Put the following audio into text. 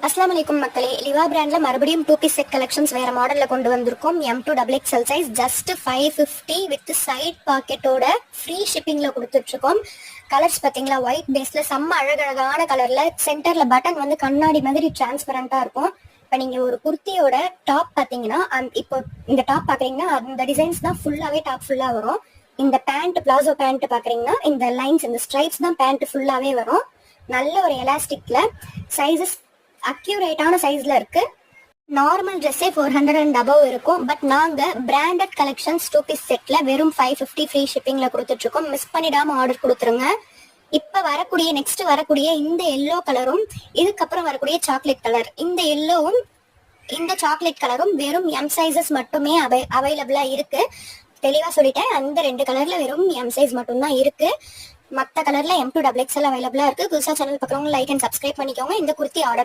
அஸ்ஸலாமு அலைக்கும் மக்களே, லிவா பிராண்ட்ல மறுபடியும் 2 பீஸ் செட் கலெக்ஷன்ஸ் வேற மாடல்ல கொண்டு வந்திருக்கோம். M2XXL size just 550 with side பாக்கெட்டோட ஃப்ரீ ஷிப்பிங்ல கொடுத்துட்டு இருக்கோம். கலர்ஸ் பாத்தீங்களா, ஒயிட் பேஸ்ல செம்ம அழகழகான கலர்ல, சென்டர்ல பட்டன் வந்து கண்ணாடி மாதிரி டிரான்ஸ்பரண்டா இருக்கும். இப்போ நீங்க ஒரு குர்த்தியோட டாப் பாத்தீங்கன்னா, இப்போ இந்த டாப் பாக்குறீங்கன்னா அந்த டிசைன்ஸ் தான் ஃபுல்லாவே டாப் ஃபுல்லா வரும். இந்த பேண்ட் பிளாசோ பேண்ட் பாக்குறீங்கன்னா இந்த லைன்ஸ் இந்த ஸ்ட்ரைப்ஸ் தான் பேண்ட் ஃபுல்லாவே வரும். நல்ல ஒரு எலாஸ்டிக்ல சைஸஸ் அக்யூரேட்டான சைஸ்ல இருக்கு. நார்மல் ட்ரெஸ்ஸே 400 அண்ட் அபவ் இருக்கும். பட் நாங்க பிராண்டட் கலெக்ஷன்ஸ் 2 பீஸ் செட்ல வெறும் 550 ஃப்ரீ ஷிப்பிங்ல கொடுத்துட்டு இருக்கோம். மிஸ் பண்ணிடாம ஆர்டர் கொடுத்துருங்க. இப்ப வரக்கூடிய நெக்ஸ்ட் வரக்கூடிய இந்த எல்லோ கலரும் இதுக்கப்புறம் வரக்கூடிய சாக்லேட் கலர், இந்த எல்லோவும் இந்த சாக்லேட் கலரும் வெறும் எம் சைசஸ் மட்டுமே அவைலபிளா இருக்கு. தெளிவா சொல்லிட்டேன், அந்த 2 கலர்ல வெறும் எம் சைஸ் மட்டும் தான் இருக்கு. மற்ற கலர்ல M2XXL அவைலபிளா இருக்கு. புதுசா சேனல் பார்க்குறவங்க லைக் அண்ட் சப்ஸ்கிரைப் பண்ணிக்கோங்க. இந்த குர்த்தி ஆர்டர்